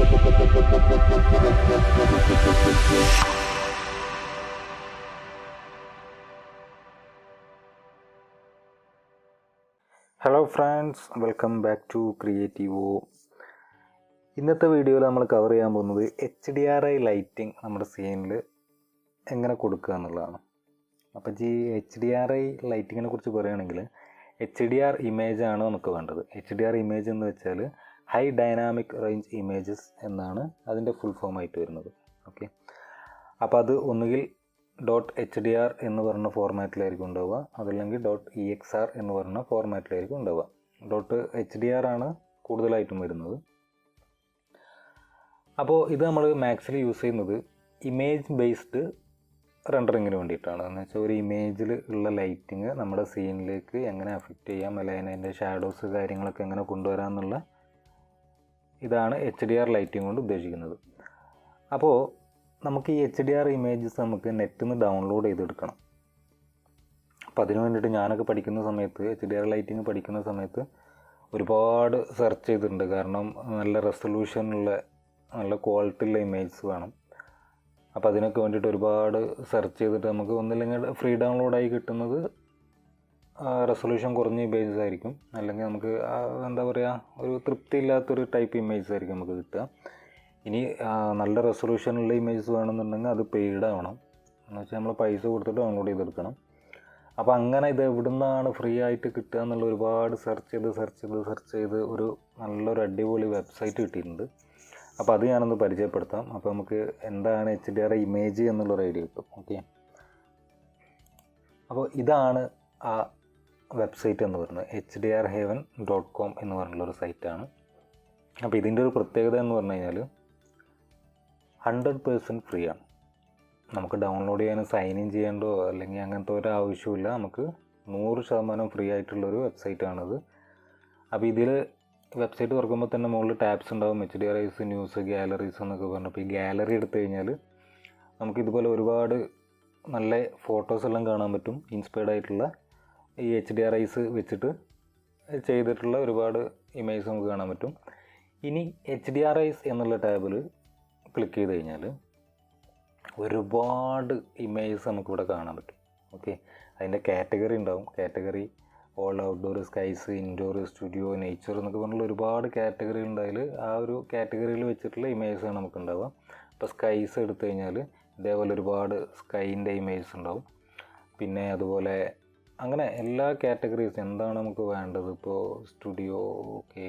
Hello friends, welcome back to Creativo. ഇന്നത്തെ വീഡിയോയിൽ നമ്മൾ കവർ ചെയ്യാൻ പോകുന്നത് HDRI ലൈറ്റിംഗ് നമ്മുടെ സീനിൽ എങ്ങനെ കൊടുക്കുക എന്നുള്ളതാണ്. അപ്പോൾ ഈ HDRI ലൈറ്റിങ്ങിനെ കുറിച്ച് പറയുകയാണെങ്കിൽ HDR ഇമേജ് ആണ് നമുക്ക് വേണ്ടത്. HDR ഇമേജ് എന്ന് വെച്ചാൽ ഹൈ ഡൈനാമിക് റേഞ്ച് ഇമേജസ് എന്നാണ് അതിൻ്റെ ഫുൾ ഫോം ആയിട്ട് വരുന്നത്. ഓക്കെ, അപ്പോൾ അത് ഒന്നുകിൽ .HDR എന്ന് പറഞ്ഞ ഫോർമാറ്റിലായിരിക്കും ഉണ്ടാവുക, അതല്ലെങ്കിൽ .EXR എന്ന് പറഞ്ഞ ഫോർമാറ്റിലായിരിക്കും ഉണ്ടാവുക. .HDR ആണ് കൂടുതലായിട്ടും വരുന്നത്. അപ്പോൾ ഇത് നമ്മൾ മാക്സിൽ യൂസ് ചെയ്യുന്നത് ഇമേജ് ബേസ്ഡ് റെൻഡറിങ്ങിന് വേണ്ടിയിട്ടാണ്. എന്ന് വെച്ചാൽ ഒരു ഇമേജിൽ ഉള്ള ലൈറ്റിങ് നമ്മുടെ സീനിലേക്ക് എങ്ങനെ അഫക്റ്റ് ചെയ്യാം, അല്ലെങ്കിൽ അതിൻ്റെ ഷാഡോസ് കാര്യങ്ങളൊക്കെ എങ്ങനെ കൊണ്ടുവരാം എന്നുള്ള ഇതാണ് HDR ലൈറ്റിംഗ് കൊണ്ട് ഉദ്ദേശിക്കുന്നത്. അപ്പോൾ നമുക്ക് ഈ HDR ഇമേജസ് നമുക്ക് നെറ്റിൽ നിന്ന് ഡൗൺലോഡ് ചെയ്തെടുക്കണം. അപ്പോൾ അതിന് വേണ്ടിയിട്ട് ഞാനൊക്കെ പഠിക്കുന്ന സമയത്ത് HDR ലൈറ്റിംഗ് പഠിക്കുന്ന സമയത്ത് ഒരുപാട് സെർച്ച് ചെയ്തിട്ടുണ്ട്. കാരണം നല്ല റെസൊല്യൂഷനുള്ള നല്ല ക്വാളിറ്റിയുള്ള ഇമേജസ് വേണം. അപ്പോൾ അതിനൊക്കെ വേണ്ടിയിട്ട് ഒരുപാട് സെർച്ച് ചെയ്തിട്ട് നമുക്ക് ഒന്നില്ലെങ്കിൽ ഫ്രീ ഡൗൺലോഡായി കിട്ടുന്നത് റെസൊല്യൂഷൻ കുറഞ്ഞ ഇമേജസ് ആയിരിക്കും, അല്ലെങ്കിൽ നമുക്ക് എന്താ പറയുക ഒരു തൃപ്തിയില്ലാത്തൊരു ടൈപ്പ് ഇമേജസ് ആയിരിക്കും നമുക്ക് കിട്ടുക. ഇനി നല്ല റെസൊല്യൂഷനുള്ള ഇമേജസ് വേണമെന്നുണ്ടെങ്കിൽ അത് പെയ്ഡ് ആവണം, എന്ന് വെച്ചാൽ നമ്മൾ പൈസ കൊടുത്തിട്ട് ഡൗൺലോഡ് ചെയ്തെടുക്കണം. അപ്പോൾ അങ്ങനെ ഇത് എവിടെ നിന്നാണ് ഫ്രീ ആയിട്ട് കിട്ടുക എന്നുള്ള ഒരുപാട് സെർച്ച് ചെയ്ത് ഒരു നല്ലൊരു അടിപൊളി വെബ്സൈറ്റ് കിട്ടിയിട്ടുണ്ട്. അപ്പോൾ അത് ഞാനൊന്ന് പരിചയപ്പെടുത്താം. അപ്പോൾ നമുക്ക് എന്താണ് HDR ഇമേജ് എന്നുള്ളൊരു ഐഡിയ കിട്ടും. ഓക്കെ, അപ്പോൾ ഇതാണ് ആ വെബ്സൈറ്റ് എന്ന് പറയുന്നത്. HDRhaven.com എന്ന് പറഞ്ഞുള്ളൊരു സൈറ്റാണ്. അപ്പോൾ ഇതിൻ്റെ ഒരു പ്രത്യേകത എന്ന് പറഞ്ഞു കഴിഞ്ഞാൽ 100% ഫ്രീ ആണ്. നമുക്ക് ഡൗൺലോഡ് ചെയ്യാനും സൈൻ ഇൻ ചെയ്യേണ്ടോ അല്ലെങ്കിൽ അങ്ങനത്തെ ഒരു ആവശ്യമില്ല. നമുക്ക് 100% ഫ്രീ ആയിട്ടുള്ളൊരു വെബ്സൈറ്റാണിത്. അപ്പോൾ ഇതിൽ വെബ്സൈറ്റ് തുറക്കുമ്പോൾ തന്നെ മുകളിൽ ടാബ്സ് ഉണ്ടാവും, HDRIs, ന്യൂസ്, ഗാലറീസ് എന്നൊക്കെ പറഞ്ഞു. അപ്പോൾ ഈ ഗാലറി എടുത്തു കഴിഞ്ഞാൽ നമുക്ക് ഇതുപോലെ ഒരുപാട് നല്ല ഫോട്ടോസ് എല്ലാം കാണാൻ പറ്റും. ഇൻസ്പയർഡ് ആയിട്ടുള്ള ഈ HDRIs വെച്ചിട്ട് ചെയ്തിട്ടുള്ള ഒരുപാട് ഇമേജസ് നമുക്ക് കാണാൻ പറ്റും. ഇനി HDRIs എന്നുള്ള ടാബിൽ ക്ലിക്ക് ചെയ്ത് കഴിഞ്ഞാൽ ഒരുപാട് ഇമേജസ് നമുക്കിവിടെ കാണാൻ പറ്റും. ഓക്കെ, അതിൻ്റെ കാറ്റഗറി ഉണ്ടാവും. Category all outdoor, skies, indoor, studio, nature എന്നൊക്കെ പറഞ്ഞുള്ള ഒരുപാട് കാറ്റഗറി ഉണ്ടായാൽ ആ ഒരു കാറ്റഗറിയിൽ വെച്ചിട്ടുള്ള ഇമേജസാണ് നമുക്ക് ഉണ്ടാവുക. ഇപ്പോൾ സ്കൈസ് എടുത്തു കഴിഞ്ഞാൽ ഇതേപോലെ ഒരുപാട് സ്കൈൻ്റെ ഇമേജസ് ഉണ്ടാവും. പിന്നെ അതുപോലെ അങ്ങനെ എല്ലാ കാറ്റഗറീസ് എന്താണ് നമുക്ക് വേണ്ടത്. ഇപ്പോൾ സ്റ്റുഡിയോ, ഓക്കെ,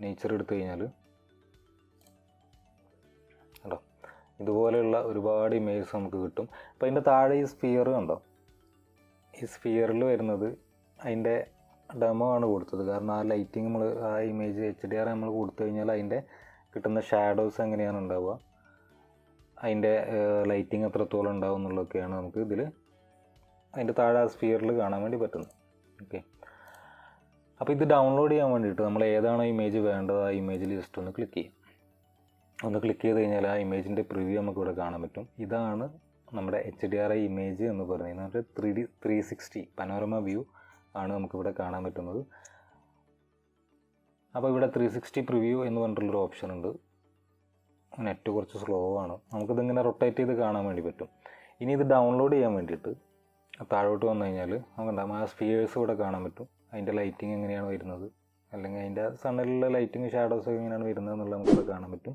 നേച്ചർ എടുത്തു കഴിഞ്ഞാൽ കേട്ടോ ഇതുപോലെയുള്ള ഒരുപാട് ഇമേജസ് നമുക്ക് കിട്ടും. അപ്പോൾ അതിൻ്റെ താഴെ ഈ സ്ഫിയർ കണ്ടോ, ഈ സ്ഫിയറിൽ വരുന്നത് അതിൻ്റെ ഡെമോ ആണ് കൊടുത്തത്. കാരണം ആ ലൈറ്റിങ് നമ്മൾ ആ ഇമേജ് HDR നമ്മൾ കൊടുത്തു കഴിഞ്ഞാൽ അതിൻ്റെ കിട്ടുന്ന ഷാഡോസ് എങ്ങനെയാണ് ഉണ്ടാവുക, അതിൻ്റെ ലൈറ്റിങ് എത്രത്തോളം ഉണ്ടാവും എന്നുള്ളതൊക്കെയാണ് നമുക്ക് ഇതിൽ അതിൻ്റെ താഴെ ആ സ്ഫിയറിൽ കാണാൻ വേണ്ടി പറ്റുന്നത്. ഓക്കെ, അപ്പോൾ ഇത് ഡൗൺലോഡ് ചെയ്യാൻ വേണ്ടിയിട്ട് നമ്മൾ ഏതാണോ ഇമേജ് വേണ്ടത് ആ ഇമേജിൽ ജസ്റ്റ് ഒന്ന് ക്ലിക്ക് ചെയ്യും. ഒന്ന് ക്ലിക്ക് ചെയ്ത് കഴിഞ്ഞാൽ ആ ഇമേജിൻ്റെ പ്രിവ്യൂ നമുക്ക് ഇവിടെ കാണാൻ പറ്റും. ഇതാണ് നമ്മുടെ HDRI ഇമേജ് എന്ന് പറയുന്നത്. 360 പനോരമ വ്യൂ ആണ് നമുക്കിവിടെ കാണാൻ പറ്റുന്നത്. അപ്പോൾ ഇവിടെ 360 പ്രിവ്യൂ എന്ന് പറഞ്ഞിട്ടുള്ളൊരു ഓപ്ഷൻ ഉണ്ട്. നെറ്റ് കുറച്ച് സ്ലോ ആണ്, നമുക്കിതിങ്ങനെ റൊട്ടേറ്റ് ചെയ്ത് കാണാൻ വേണ്ടി പറ്റും. ഇനി ഇത് ഡൗൺലോഡ് ചെയ്യാൻ വേണ്ടിയിട്ട് താഴോട്ട് വന്നു കഴിഞ്ഞാൽ നമുക്കുണ്ടാകും ആ സ്ഫിയേഴ്സ് ഇവിടെ കാണാൻ പറ്റും. അതിൻ്റെ ലൈറ്റിങ് എങ്ങനെയാണ് വരുന്നത്, അല്ലെങ്കിൽ അതിൻ്റെ സണ്ണിലുള്ള ലൈറ്റിങ് ഷാഡോസ് എങ്ങനെയാണ് വരുന്നത് എന്നുള്ളത് നമുക്കിവിടെ കാണാൻ പറ്റും.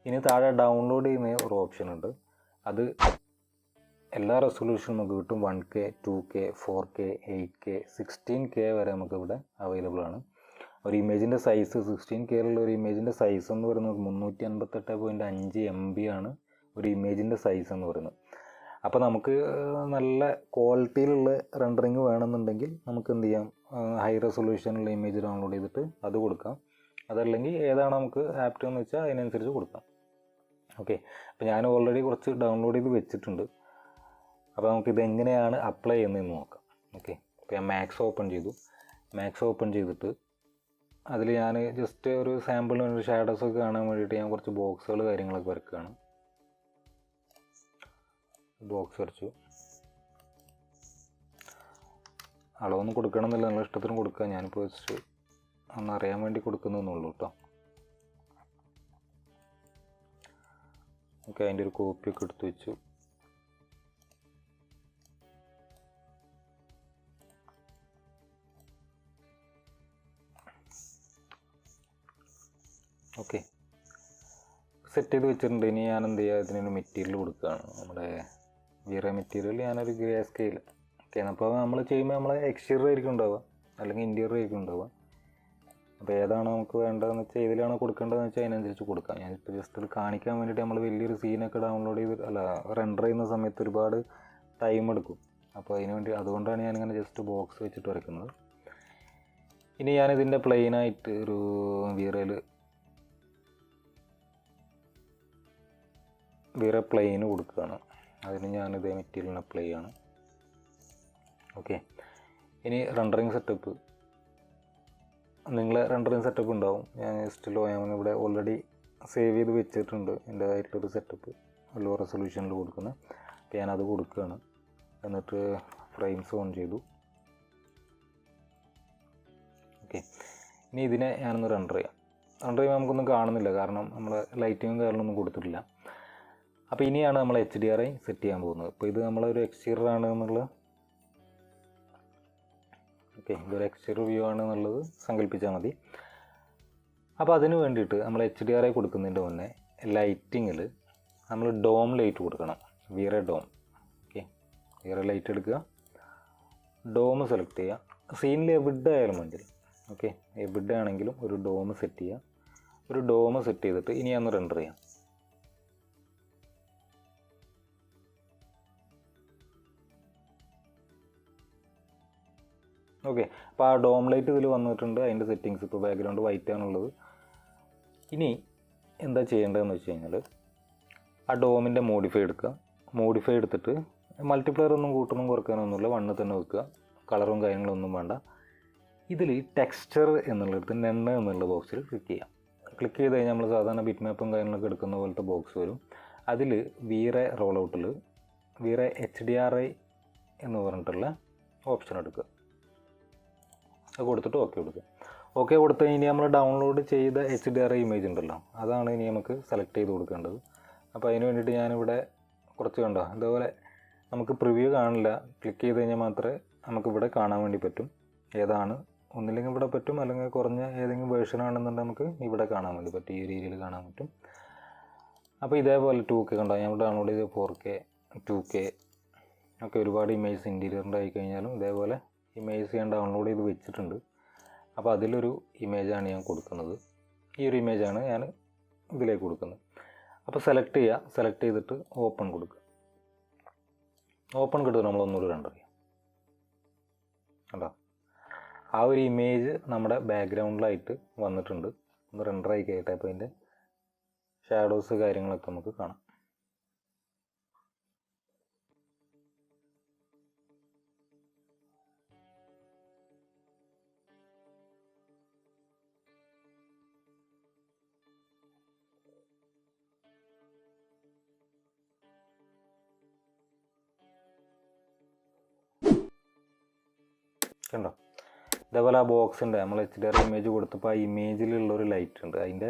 ഇനി താഴെ ഡൗൺലോഡ് ചെയ്യുന്ന ഒരു ഓപ്ഷൻ ഉണ്ട്. അത് എല്ലാ റെസൊല്യൂഷനും നമുക്ക് കിട്ടും. 1K, 2K, 4K, 8K, 16K വരെ നമുക്കിവിടെ അവൈലബിൾ ആണ്. ഒരു ഇമേജിൻ്റെ സൈസ് 16Kയിലുള്ള ഒരു ഇമേജിൻ്റെ സൈസ് എന്ന് പറയുന്നത് 358.5 MB ആണ് ഒരു ഇമേജിൻ്റെ സൈസ് എന്ന് പറയുന്നത്. അപ്പോൾ നമുക്ക് നല്ല ക്വാളിറ്റിയിലുള്ള റെൻഡറിങ് വേണമെന്നുണ്ടെങ്കിൽ നമുക്ക് എന്ത് ചെയ്യാം, ഹൈ റെസൊല്യൂഷനുള്ള ഇമേജ് ഡൗൺലോഡ് ചെയ്തിട്ട് അത് കൊടുക്കാം. അതല്ലെങ്കിൽ ഏതാണ് നമുക്ക് ആപ്റ്റ് എന്ന് വെച്ചാൽ അതിനനുസരിച്ച് കൊടുക്കാം. ഓക്കെ, അപ്പോൾ ഞാൻ ഓൾറെഡി കുറച്ച് ഡൗൺലോഡ് ചെയ്ത് വെച്ചിട്ടുണ്ട്. അപ്പോൾ നമുക്കിത് എങ്ങനെയാണ് അപ്ലൈ ചെയ്യുന്നതെന്ന് നോക്കാം. ഓക്കെ, അപ്പോൾ ഞാൻ മാക്സ് ഓപ്പൺ ചെയ്തിട്ട് അതിൽ ഞാൻ ജസ്റ്റ് ഒരു സാമ്പിളിന് ഷാഡോസൊക്കെ കാണാൻ വേണ്ടിയിട്ട് ഞാൻ കുറച്ച് ബോക്സുകൾ കാര്യങ്ങളൊക്കെ വരയ്ക്കുകയാണ്. ബോക്സ് വരച്ചു. അളവൊന്നും കൊടുക്കണമെന്നില്ല, നല്ല ഇഷ്ടത്തിന് കൊടുക്കുക. ഞാനിപ്പോൾ ജസ്റ്റ് ഒന്ന് അറിയാൻ വേണ്ടി കൊടുക്കുന്നതെന്നുള്ളൂ കേട്ടോ. ഓക്കെ, അതിൻ്റെ ഒരു കോപ്പിയൊക്കെ എടുത്ത് വെച്ചു. ഓക്കെ, സെറ്റ് ചെയ്ത് വെച്ചിട്ടുണ്ട്. ഇനി ഞാൻ എന്ത് ചെയ്യുക, ഇതിനൊരു മെറ്റീരിയൽ കൊടുക്കുകയാണ്. നമ്മുടെ വേറെ മെറ്റീരിയൽ ഞാനൊരു ഗ്രേ സ്കെയിൽ. ഓക്കെ, അപ്പോൾ നമ്മൾ ചെയ്യുമ്പോൾ നമ്മൾ എക്സ്റ്റീരിയർ ആയിരിക്കും ഉണ്ടാവുക, അല്ലെങ്കിൽ ഇൻറ്റീരിയർ ആയിരിക്കും ഉണ്ടാവുക. അപ്പോൾ ഏതാണ് നമുക്ക് വേണ്ടതെന്ന് വെച്ചാൽ, ഇതിലാണോ കൊടുക്കേണ്ടതെന്ന് വെച്ചാൽ അതിനനുസരിച്ച് കൊടുക്കാം. ഞാനിപ്പോൾ ജസ്റ്റ് ഇത് കാണിക്കാൻ വേണ്ടിയിട്ട് നമ്മൾ വലിയൊരു സീനൊക്കെ ഡൗൺലോഡ് ചെയ്ത് റെൻഡർ ചെയ്യുന്ന സമയത്ത് ഒരുപാട് ടൈം എടുക്കും. അപ്പോൾ അതിന് വേണ്ടി അതുകൊണ്ടാണ് ഞാനിങ്ങനെ ജസ്റ്റ് ബോക്സ് വെച്ചിട്ട് വരയ്ക്കുന്നത്. ഇനി ഞാനിതിൻ്റെ പ്ലെയിനായിട്ട് ഒരു വേറെ പ്ലെയിന് കൊടുക്കുകയാണ്. അതിന് ഞാനിതേ മെറ്റീരിയലിന് അപ്ലൈ ചെയ്യാണ്. ഓക്കെ, ഇനി റെൻഡറിങ് സെറ്റപ്പ്. നിങ്ങളെ റെൻഡറിങ് സെറ്റപ്പ് ഉണ്ടാവും. ഞാൻ ജസ്റ്റ് ഇവിടെ ഓൾറെഡി സേവ് ചെയ്ത് വെച്ചിട്ടുണ്ട് എൻ്റേതായിട്ടുള്ളൊരു സെറ്റപ്പ്, ലോ റെസൊല്യൂഷനിൽ കൊടുക്കുന്നത്. അപ്പോൾ ഞാനത് കൊടുക്കുകയാണ്. എന്നിട്ട് ഫ്രെയിംസ് ഓൺ ചെയ്തു. ഓക്കെ, ഇനി ഇതിനെ ഞാനൊന്ന് റെൻഡർ ചെയ്യാം. റെൻഡർ ചെയ്യുമ്പോൾ നമുക്കൊന്നും കാണുന്നില്ല, കാരണം നമ്മൾ ലൈറ്റിങ്ങും കാര്യങ്ങളൊന്നും കൊടുത്തിട്ടില്ല. അപ്പോൾ ഇനിയാണ് നമ്മൾ HDRI സെറ്റ് ചെയ്യാൻ പോകുന്നത്. ഇപ്പോൾ ഇത് നമ്മളൊരു എക്സ്റ്റീരിയർ ആണ് എന്നുള്ളത്, ഓക്കെ, ഇതൊരു എക്സ്റ്റീരിയർ വ്യൂ ആണ് എന്നുള്ളത് സങ്കല്പിച്ചാൽ മതി. അപ്പോൾ അതിന് വേണ്ടിയിട്ട് നമ്മൾ HDRI കൊടുക്കുന്നതിൻ്റെ മുന്നേ ലൈറ്റിങ്ങിൽ നമ്മൾ ഡോം ലൈറ്റ് കൊടുക്കണം. വray ഡോം. ഓക്കെ, വray ലൈറ്റ് എടുക്കുക, ഡോം സെലക്ട് ചെയ്യുക. സീനിൽ എവിടെ ആയാലും മതി. ഓക്കെ, എവിടെ ആണെങ്കിലും ഒരു ഡോം സെറ്റ് ചെയ്യുക. ഒരു ഡോം സെറ്റ് ചെയ്തിട്ട് ഇനി ഒന്ന് റെൻഡർ ചെയ്യാം. ഓക്കെ, അപ്പോൾ ആ ഡോം ലൈറ്റ് ഇതിൽ വന്നിട്ടുണ്ട്. അതിൻ്റെ സെറ്റിങ്സ് ഇപ്പോൾ ബാക്ക്ഗ്രൗണ്ട് വൈറ്റ് ആണുള്ളത്. ഇനി എന്താ ചെയ്യേണ്ടതെന്ന് വെച്ച് കഴിഞ്ഞാൽ, ആ ഡോമിൻ്റെ മോഡിഫൈ എടുക്കുക. മോഡിഫൈ എടുത്തിട്ട് മൾട്ടിപ്ലയർ ഒന്നും കൂട്ടൊന്നും കുറക്കാനൊന്നുമില്ല, 1 തന്നെ വെക്കുക. കളറും കാര്യങ്ങളൊന്നും വേണ്ട. ഇതിൽ ടെക്സ്ചർ എന്നുള്ളിടത്ത് നെണ്ണ് എന്നുള്ള ബോക്സിൽ ക്ലിക്ക് ചെയ്യാം. ക്ലിക്ക് ചെയ്ത് കഴിഞ്ഞാൽ നമ്മൾ സാധാരണ ബിറ്റ് മാപ്പും കാര്യങ്ങളൊക്കെ എടുക്കുന്ന പോലത്തെ ബോക്സ് വരും. അതിൽ വray റോൾ ഔട്ടിൽ വray HDRI എന്ന് പറഞ്ഞിട്ടുള്ള ഓപ്ഷൻ എടുക്കുക. അത് കൊടുത്തിട്ട് ഓക്കെ കൊടുക്കുക. ഓക്കെ കൊടുത്ത് ഇനി നമ്മൾ ഡൗൺലോഡ് ചെയ്ത HDRI ഇമേജ് ഉണ്ടല്ലോ, അതാണ് ഇനി നമുക്ക് സെലക്ട് ചെയ്ത് കൊടുക്കേണ്ടത്. അപ്പോൾ അതിന് വേണ്ടിയിട്ട് ഞാനിവിടെ കുറച്ച് കണ്ടോ, ഇതുപോലെ നമുക്ക് പ്രിവ്യൂ കാണില്ല. ക്ലിക്ക് ചെയ്ത് കഴിഞ്ഞാൽ മാത്രമേ നമുക്കിവിടെ കാണാൻ വേണ്ടി പറ്റും ഏതാണ്. ഒന്നില്ലെങ്കിൽ ഇവിടെ പറ്റും, അല്ലെങ്കിൽ കുറഞ്ഞ ഏതെങ്കിലും വേർഷൻ ആണെന്നുണ്ടെങ്കിൽ നമുക്ക് ഇവിടെ കാണാൻ വേണ്ടി പറ്റും, ഈ രീതിയിൽ കാണാൻ പറ്റും. അപ്പോൾ ഇതേപോലെ 2K കണ്ടോ, ഞാൻ ഡൗൺലോഡ് ചെയ്ത് 4K 2K ഒക്കെ ഒരുപാട് ഇമേജ് ഇൻറ്റീരിയറിൻ്റെ ആയി കഴിഞ്ഞാലും ഇതേപോലെ ഇമേജ് ഞാൻ ഡൗൺലോഡ് ചെയ്ത് വെച്ചിട്ടുണ്ട്. അപ്പോൾ അതിലൊരു ഇമേജാണ് ഞാൻ കൊടുക്കുന്നത്. ഈ ഒരു ഇമേജാണ് ഞാൻ ഇതിലേക്ക് കൊടുക്കുന്നത്. അപ്പോൾ സെലക്ട് ചെയ്യുക. സെലക്ട് ചെയ്തിട്ട് ഓപ്പൺ കൊടുക്കുക. ഓപ്പൺ കൊടുത്ത് നമ്മളൊന്നുകൂടി റെൻഡർ ചെയ്യാം. കണ്ടോ, ആ ഒരു ഇമേജ് നമ്മുടെ ബാക്ക്ഗ്രൗണ്ടിലായിട്ട് വന്നിട്ടുണ്ട്. ഒന്ന് റെൻഡർ ആയി കഴിയട്ടെ. അപ്പോൾ അതിൻ്റെ ഷാഡോസ് കാര്യങ്ങളൊക്കെ നമുക്ക് കാണാം. കണ്ടോ, ഇതേപോലെ ആ ബോക്സിൻ്റെ നമ്മൾ HDRI ഇമേജ് കൊടുത്തപ്പോൾ ആ ഇമേജിലുള്ളൊരു ലൈറ്റ് ഉണ്ട്, അതിൻ്റെ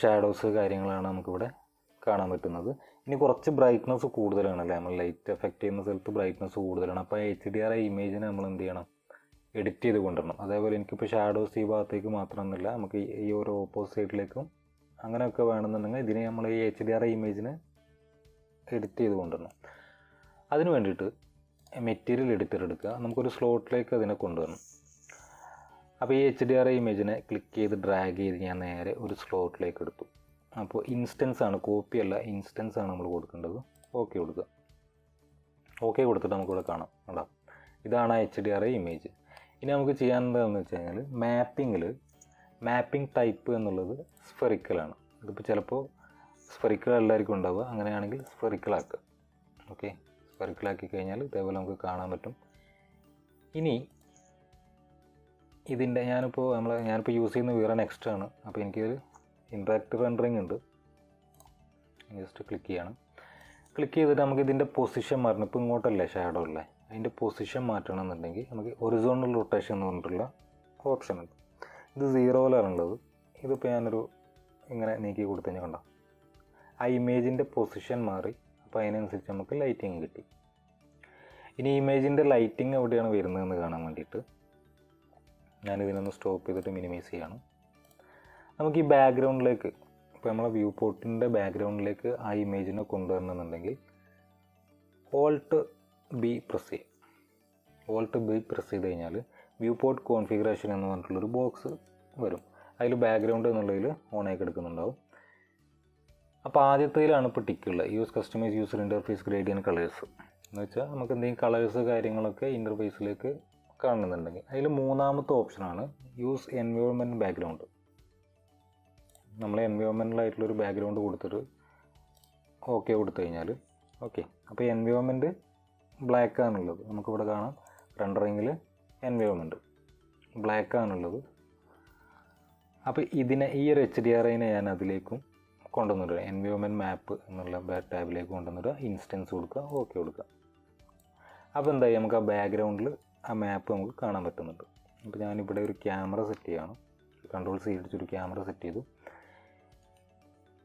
ഷാഡോസ് കാര്യങ്ങളാണ് നമുക്കിവിടെ കാണാൻ പറ്റുന്നത്. ഇനി കുറച്ച് ബ്രൈറ്റ്നസ് കൂടുതലാണ് അല്ലേ, നമ്മൾ ലൈറ്റ് എഫക്റ്റ് ചെയ്യുന്ന സ്ഥലത്ത് ബ്രൈറ്റ്നസ് കൂടുതലാണ്. അപ്പോൾ HDRI ഇമേജിനെ നമ്മൾ എന്ത് ചെയ്യണം, എഡിറ്റ് ചെയ്ത് കൊണ്ടുവരണം. അതേപോലെ എനിക്കിപ്പോൾ ഷാഡോസ് ഈ ഭാഗത്തേക്ക് മാത്രമൊന്നുമില്ല, നമുക്ക് ഈ ഒരു ഓപ്പോസിറ്റ് സൈഡിലേക്കും അങ്ങനെയൊക്കെ വേണമെന്നുണ്ടെങ്കിൽ ഇതിനെ നമ്മൾ ഈ HDRI ഇമേജിനെ എഡിറ്റ് ചെയ്ത് കൊണ്ടുവരണം. അതിന് വേണ്ടിയിട്ട് മെറ്റീരിയൽ എഡിറ്റർ എടുക്കുക. നമുക്കൊരു സ്ലോട്ടിലേക്ക് അതിനെ കൊണ്ടുവരണം. അപ്പോൾ ഈ HDRI ഇമേജിനെ ക്ലിക്ക് ചെയ്ത് ഡ്രാഗ് ചെയ്ത് ഞാൻ നേരെ ഒരു സ്ലോട്ടിലേക്ക് എടുത്തു. അപ്പോൾ ഇൻസ്റ്റൻസ് ആണ്, കോപ്പി അല്ല, ഇൻസ്റ്റൻസ് ആണ് നമ്മൾ കൊടുക്കേണ്ടത്. ഓക്കെ കൊടുക്കുക. ഓക്കെ കൊടുത്തിട്ട് നമുക്കിവിടെ കാണാം. കണ്ടോ, ഇതാണ് HDRI ഇമേജ്. ഇനി നമുക്ക് ചെയ്യാൻ എന്താണെന്ന് വെച്ച് കഴിഞ്ഞാൽ, മാപ്പിംഗ് ടൈപ്പ് എന്നുള്ളത് സ്ഫെറിക്കലാണ്. ഇതിപ്പോൾ ചിലപ്പോൾ സ്ഫെറിക്കൽ എല്ലാവർക്കും ഉണ്ടാവുക. അങ്ങനെയാണെങ്കിൽ സ്ഫെറിക്കലാക്കുക. ഓക്കെ, സ്ഫെറിക്കലാക്കി കഴിഞ്ഞാൽ ഇതേപോലെ നമുക്ക് കാണാൻ പറ്റും. ഇനി ഇതിൻ്റെ ഞാനിപ്പോൾ യൂസ് ചെയ്യുന്ന വേറെ നെക്സ്റ്റ് ആണ്. അപ്പോൾ എനിക്കൊരു ഇൻട്രാക്റ്റീവ് റെൻഡറിങ് ഉണ്ട്. ജസ്റ്റ് ക്ലിക്ക് ചെയ്യണം. ക്ലിക്ക് ചെയ്തിട്ട് നമുക്ക് ഇതിൻ്റെ പൊസിഷൻ മാറ്റണം. ഇപ്പോൾ ഇങ്ങോട്ടല്ലേ ഷാഡോ ഉള്ളത്, അതിൻ്റെ പൊസിഷൻ മാറ്റണം എന്നുണ്ടെങ്കിൽ നമുക്ക് ഒറിസോണ്ടൽ റൊട്ടേഷൻ എന്ന് പറഞ്ഞിട്ടുള്ള ഓപ്ഷൻ ഉണ്ട്. ഇത് 0-ലാണുള്ളത്. ഇതിപ്പോൾ ഞാനൊരു ഇങ്ങനെ നീക്കി കൊടുത്തു കഴിഞ്ഞാൽ കണ്ടോ, ആ ഇമേജിൻ്റെ പൊസിഷൻ മാറി. അപ്പോൾ അതിനനുസരിച്ച് നമുക്ക് ലൈറ്റിങ് കിട്ടി. ഇനി ഇമേജിൻ്റെ ലൈറ്റിങ് എവിടെയാണ് വരുന്നതെന്ന് കാണാൻ വേണ്ടിയിട്ട് ഞാനിതിനൊന്ന് സ്റ്റോപ്പ് ചെയ്തിട്ട് മിനിമൈസ് ചെയ്യണം. നമുക്ക് ഈ ബാക്ക്ഗ്രൗണ്ടിലേക്ക്, ഇപ്പോൾ നമ്മളെ വ്യൂ പോർട്ടിൻ്റെ ബാക്ക്ഗ്രൗണ്ടിലേക്ക് ആ ഇമേജിനെ കൊണ്ടുവരണമെന്നുണ്ടെങ്കിൽ Alt+B പ്രസ് ചെയ്യും. Alt+B പ്രസ് ചെയ്ത് കഴിഞ്ഞാൽ വ്യൂ പോർട്ട് കോൺഫിഗറേഷൻ എന്ന് പറഞ്ഞിട്ടുള്ളൊരു ബോക്സ് വരും. അതിൽ ബാക്ക്ഗ്രൗണ്ട് എന്നുള്ളതിൽ ഓണാക്കി എടുക്കുന്നുണ്ടാവും. അപ്പോൾ ആദ്യത്തേലാണ് ഇപ്പോൾ ടിക്കുള്ളത്, use customize user interface gradient colours എന്ന് വെച്ചാൽ നമുക്ക് എന്തെങ്കിലും കളേഴ്സ് കാര്യങ്ങളൊക്കെ ഇൻ്റർഫേസിലേക്ക് കാണുന്നുണ്ടെങ്കിൽ അതിൽ മൂന്നാമത്തെ ഓപ്ഷനാണ് യൂസ് എൻവയോൺമെൻറ്റ് ബാക്ക്ഗ്രൗണ്ട്. നമ്മൾ എൻവയോൺമെൻറ്റലായിട്ടുള്ളൊരു ബാക്ക്ഗ്രൗണ്ട് കൊടുത്തിട്ട് ഓക്കെ കൊടുത്തു കഴിഞ്ഞാൽ ഓക്കെ. അപ്പോൾ എൻവയോൺമെൻറ്റ് ബ്ലാക്ക് ആണുള്ളത്, നമുക്കിവിടെ കാണാം റെൻഡറിങ്ങിൽ എൻവയോൺമെൻറ്റ് ബ്ലാക്ക് ആണുള്ളത്. അപ്പോൾ ഇതിനെ ഈ ഒരു HDRIനെ ഞാൻ അതിലേക്കും കൊണ്ടുവന്നിടുക, എൻവയോൺമെൻറ്റ് മാപ്പ് എന്നുള്ള ടാബിലേക്ക് കൊണ്ടുവന്നിടുക, ഇൻസ്റ്റൻസ് കൊടുക്കുക, ഓക്കെ കൊടുക്കുക. അപ്പോൾ എന്തായി, നമുക്ക് ആ ബാക്ക്ഗ്രൗണ്ടിൽ ആ മാപ്പ് നമുക്ക് കാണാൻ പറ്റുന്നുണ്ട്. അപ്പോൾ ഞാനിവിടെ ഒരു ക്യാമറ സെറ്റ് ചെയ്യണം, Ctrl+C അടിച്ചൊരു ക്യാമറ സെറ്റ് ചെയ്തു.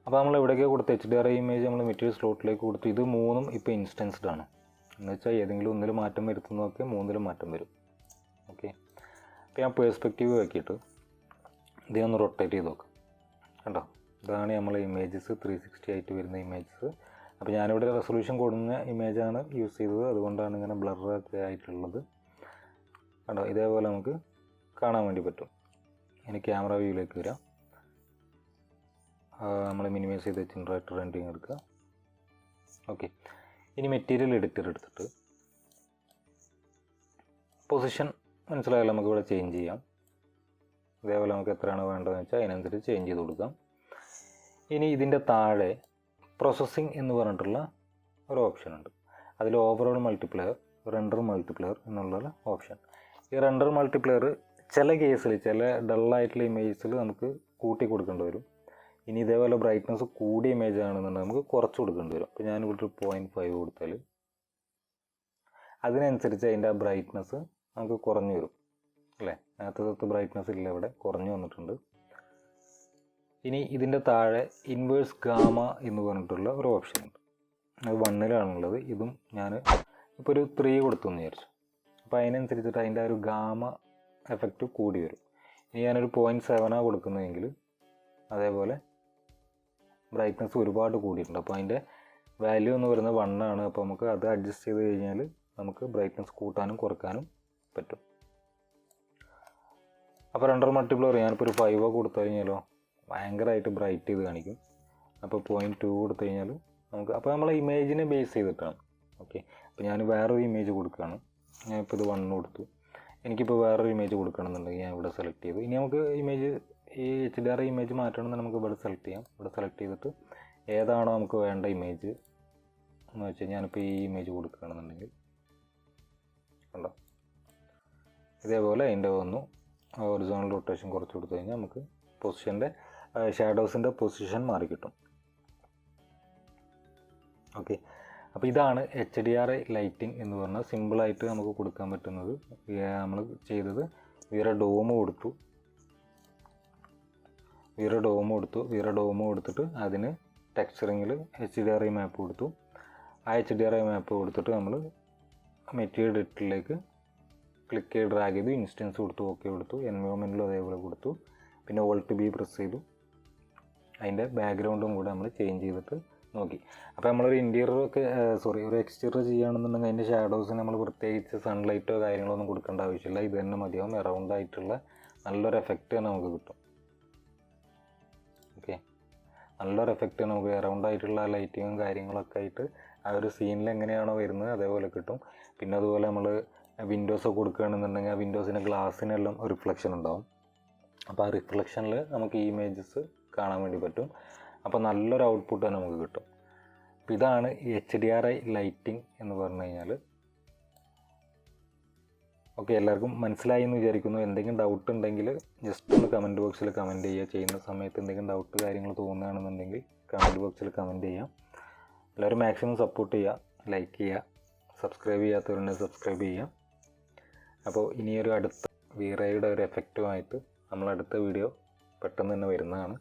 അപ്പോൾ നമ്മൾ എവിടെയൊക്കെ കൊടുത്ത് HDRI ഇമേജ് നമ്മൾ മെറ്റീരിയൽ സ്ലോട്ടിലേക്ക് കൊടുത്തു. ഇത് മൂന്നും ഇപ്പോൾ ഇൻസ്റ്റൻസ്ഡ് ആണ്, എന്ന് വെച്ചാൽ ഏതെങ്കിലും ഒന്നിൽ മാറ്റം വരുത്തുന്നതൊക്കെ മൂന്നിലും മാറ്റം വരും. ഓക്കെ. അപ്പോൾ ഞാൻ പേഴ്സ്പെക്റ്റീവ് ആക്കിയിട്ട് ഇതിനൊന്ന് റൊട്ടേറ്റ് ചെയ്ത് നോക്കാം. കണ്ടോ, ഇതാണ് നമ്മളെ ഇമേജസ് 360 ആയിട്ട് വരുന്ന ഇമേജസ്. അപ്പോൾ ഞാനിവിടെ റെസൊല്യൂഷൻ കൊടുക്കുന്ന ഇമേജാണ് യൂസ് ചെയ്തത്, അതുകൊണ്ടാണ് ഇങ്ങനെ ബ്ലറൊക്കെ ആയിട്ടുള്ളത്. കണ്ടോ, ഇതേപോലെ നമുക്ക് കാണാൻ വേണ്ടി പറ്റും. ഇനി ക്യാമറ വ്യൂയിലേക്ക് വരാം. നമ്മൾ മിനിമൈസ് ചെയ്ത് ജനറേറ്റർ റെൻഡിങ് എടുക്കുക. ഓക്കെ. ഇനി മെറ്റീരിയൽ എഡിറ്റർ എടുത്തിട്ട് പൊസിഷൻ മനസ്സിലായാലും നമുക്കിവിടെ ചേഞ്ച് ചെയ്യാം. ഇതേപോലെ നമുക്ക് എത്രയാണ് വേണ്ടതെന്ന് വെച്ചാൽ അതിനനുസരിച്ച് ചേഞ്ച് ചെയ്ത് കൊടുക്കാം. ഇനി ഇതിൻ്റെ താഴെ പ്രോസസ്സിംഗ് എന്ന് പറഞ്ഞിട്ടുള്ള ഒരു ഓപ്ഷൻ ഉണ്ട്. അതിൽ ഓവറോൾ മൾട്ടിപ്ലെയർ, റെൻഡർ മൾട്ടിപ്ലെയർ എന്നുള്ള ഓപ്ഷൻ. ഈ റെൻഡർ മൾട്ടിപ്ലെയർ ചില കേസിൽ, ചില ഡള്ളായിട്ടുള്ള ഇമേജസിൽ നമുക്ക് കൂട്ടി കൊടുക്കേണ്ടി വരും. ഇനി ഇതേപോലെ ബ്രൈറ്റ്നസ് കൂടിയ ഇമേജ് ആണെന്നുണ്ടെങ്കിൽ നമുക്ക് കുറച്ച് കൊടുക്കേണ്ടി വരും. അപ്പോൾ ഞാനിവിടെ ഒരു 0.5 കൊടുത്താൽ അതിനനുസരിച്ച് അതിൻ്റെ ആ ബ്രൈറ്റ്നസ് നമുക്ക് കുറഞ്ഞു വരും അല്ലേ. നേരത്തെ ബ്രൈറ്റ്നസ് ഇല്ല, ഇവിടെ കുറഞ്ഞു വന്നിട്ടുണ്ട്. ഇനി ഇതിൻ്റെ താഴെ ഇൻവേഴ്സ് ഗാമ എന്ന് പറഞ്ഞിട്ടുള്ള ഒരു ഓപ്ഷൻ ഉണ്ട്. അത് 1-ലാണുള്ളത്. ഇതും ഞാൻ ഇപ്പോൾ ഒരു 3 കൊടുത്തു എന്ന് വിചാരിച്ചു. അപ്പോൾ അതിനനുസരിച്ചിട്ട് അതിൻ്റെ ഒരു ഗാമ എഫക്റ്റ് കൂടി വരും. ഇനി ഞാനൊരു 0.7 കൊടുക്കുന്നതെങ്കിൽ അതേപോലെ ബ്രൈറ്റ്നസ് ഒരുപാട് കൂടിയിട്ടുണ്ട്. അപ്പോൾ അതിൻ്റെ വാല്യൂ എന്ന് പറയുന്നത് 1 ആണ്. അപ്പോൾ നമുക്ക് അത് അഡ്ജസ്റ്റ് ചെയ്ത് കഴിഞ്ഞാൽ നമുക്ക് ബ്രൈറ്റ്നസ് കൂട്ടാനും കുറക്കാനും പറ്റും. അപ്പോൾ റെൻഡർ മൾട്ടിപ്ലെയർ ഞാനിപ്പോൾ ഒരു 5 കൊടുത്തു കഴിഞ്ഞാലോ ഭയങ്കരമായിട്ട് ബ്രൈറ്റ് ചെയ്ത് കാണിക്കും. അപ്പോൾ 0.2 കൊടുത്തു കഴിഞ്ഞാൽ നമുക്ക്, അപ്പോൾ നമ്മളെ ഇമേജിനെ ബേസ് ചെയ്തിട്ടാണ്. ഓക്കെ. അപ്പോൾ ഞാൻ വേറൊരു ഇമേജ് കൊടുക്കുകയാണ്. ഞാനിപ്പോൾ ഇത് 1 കൊടുത്തു. എനിക്കിപ്പോൾ വേറൊരു ഇമേജ് കൊടുക്കണമെന്നുണ്ടെങ്കിൽ ഞാൻ ഇവിടെ സെലക്ട് ചെയ്തു. ഇനി നമുക്ക് ഇമേജ്, ഈ HDRI ഇമേജ് മാറ്റണമെന്ന് നമുക്ക് ഇവിടെ സെലക്ട് ചെയ്യാം. ഇവിടെ സെലക്ട് ചെയ്തിട്ട് ഏതാണോ നമുക്ക് വേണ്ട ഇമേജ് എന്ന് വെച്ചാൽ ഞാനിപ്പോൾ ഈ ഇമേജ് കൊടുക്കുകയാണെന്നുണ്ടെങ്കിൽ കണ്ടോ, ഇതേപോലെ അതിൻ്റെ വന്നു. ഒറിജിനൽ റൊട്ടേഷൻ കുറച്ച് കൊടുത്തു കഴിഞ്ഞാൽ നമുക്ക് പൊസിഷൻ്റെ ഷാഡോസിൻ്റെ പൊസിഷൻ മാറി കിട്ടും. ഓക്കെ. അപ്പോൾ ഇതാണ് HDRI ലൈറ്റിംഗ് എന്ന് പറഞ്ഞാൽ സിമ്പിളായിട്ട് നമുക്ക് കൊടുക്കാൻ പറ്റുന്നത്. നമ്മൾ ചെയ്തത് വേറെ ഡോം കൊടുത്തു, വേറെ ഡോം കൊടുത്തിട്ട് അതിന് ടെക്സ്ചറിങ്ങിൽ HDRI മാപ്പ് കൊടുത്തു. ആ HDRI മാപ്പ് കൊടുത്തിട്ട് നമ്മൾ മെറ്റീരിയൽ എഡിറ്ററിലേക്ക് ക്ലിക്ക് ചെയ്ത് ഡ്രാഗ് ചെയ്തു, ഇൻസ്റ്റൻസ് കൊടുത്തു, ഓക്കെ കൊടുത്തു. എൻവയോൺമെൻറ്റിലും അതേപോലെ കൊടുത്തു. പിന്നെ Alt+B പ്രസ് ചെയ്തു. അതിൻ്റെ ബാക്ക്ഗ്രൗണ്ടും കൂടെ നമ്മൾ ചേഞ്ച് ചെയ്തിട്ട് നോക്കി. അപ്പോൾ നമ്മളൊരു ഇൻറ്റീരിയറൊക്കെ ഒരു എക്സ്റ്റീരിയർ ചെയ്യുകയാണെന്നുണ്ടെങ്കിൽ അതിൻ്റെ ഷാഡോസിന് നമ്മൾ പ്രത്യേകിച്ച് സൺലൈറ്റോ കാര്യങ്ങളോ ഒന്നും കൊടുക്കേണ്ട ആവശ്യമില്ല. ഇത് തന്നെ മതിയാവും. എറൗണ്ട് ആയിട്ടുള്ള നല്ലൊരു എഫക്റ്റ് തന്നെ നമുക്ക് കിട്ടും. ഓക്കെ. നല്ലൊരു എഫക്റ്റ് നമുക്ക് എറൗണ്ട് ആയിട്ടുള്ള ലൈറ്റിങ്ങും കാര്യങ്ങളൊക്കെ ആയിട്ട് ആ ഒരു സീനിൽ എങ്ങനെയാണോ വരുന്നത് അതേപോലെ കിട്ടും. പിന്നെ അതുപോലെ നമ്മൾ വിൻഡോസൊക്കെ കൊടുക്കുകയാണെന്നുണ്ടെങ്കിൽ ആ വിൻഡോസിൻ്റെ ഗ്ലാസ്സിനെല്ലാം റിഫ്ലക്ഷൻ ഉണ്ടാവും. അപ്പോൾ ആ റിഫ്ലക്ഷനിൽ നമുക്ക് ഈ ഇമേജസ് കാണാൻ വേണ്ടി പറ്റും. അപ്പോൾ നല്ലൊരു ഔട്ട്പുട്ട് തന്നെ നമുക്ക് കിട്ടും. അപ്പോൾ ഇതാണ് HDRI ലൈറ്റിംഗ് എന്ന് പറഞ്ഞു കഴിഞ്ഞാൽ. ഓക്കെ, എല്ലാവർക്കും മനസ്സിലായി എന്ന് വിചാരിക്കുന്നു. എന്തെങ്കിലും ഡൗട്ട് ഉണ്ടെങ്കിൽ ജസ്റ്റ് ഒന്ന് കമൻറ്റ് ബോക്സിൽ കമൻറ്റ് ചെയ്യുക. ചെയ്യുന്ന സമയത്ത് എന്തെങ്കിലും ഡൗട്ട് കാര്യങ്ങൾ തോന്നുകയാണെന്നുണ്ടെങ്കിൽ കമൻറ്റ് ബോക്സിൽ കമൻറ്റ് ചെയ്യാം. എല്ലാവരും മാക്സിമം സപ്പോർട്ട് ചെയ്യുക, ലൈക്ക് ചെയ്യുക, സബ്സ്ക്രൈബ് ചെയ്യാത്തവരുണ്ടെങ്കിൽ സബ്സ്ക്രൈബ് ചെയ്യുക. അപ്പോൾ ഇനിയൊരു അടുത്ത vray ഒരു എഫക്റ്റുമായിട്ട് നമ്മൾ അടുത്ത വീഡിയോ പെട്ടെന്ന് തന്നെ വരുന്നതാണ്.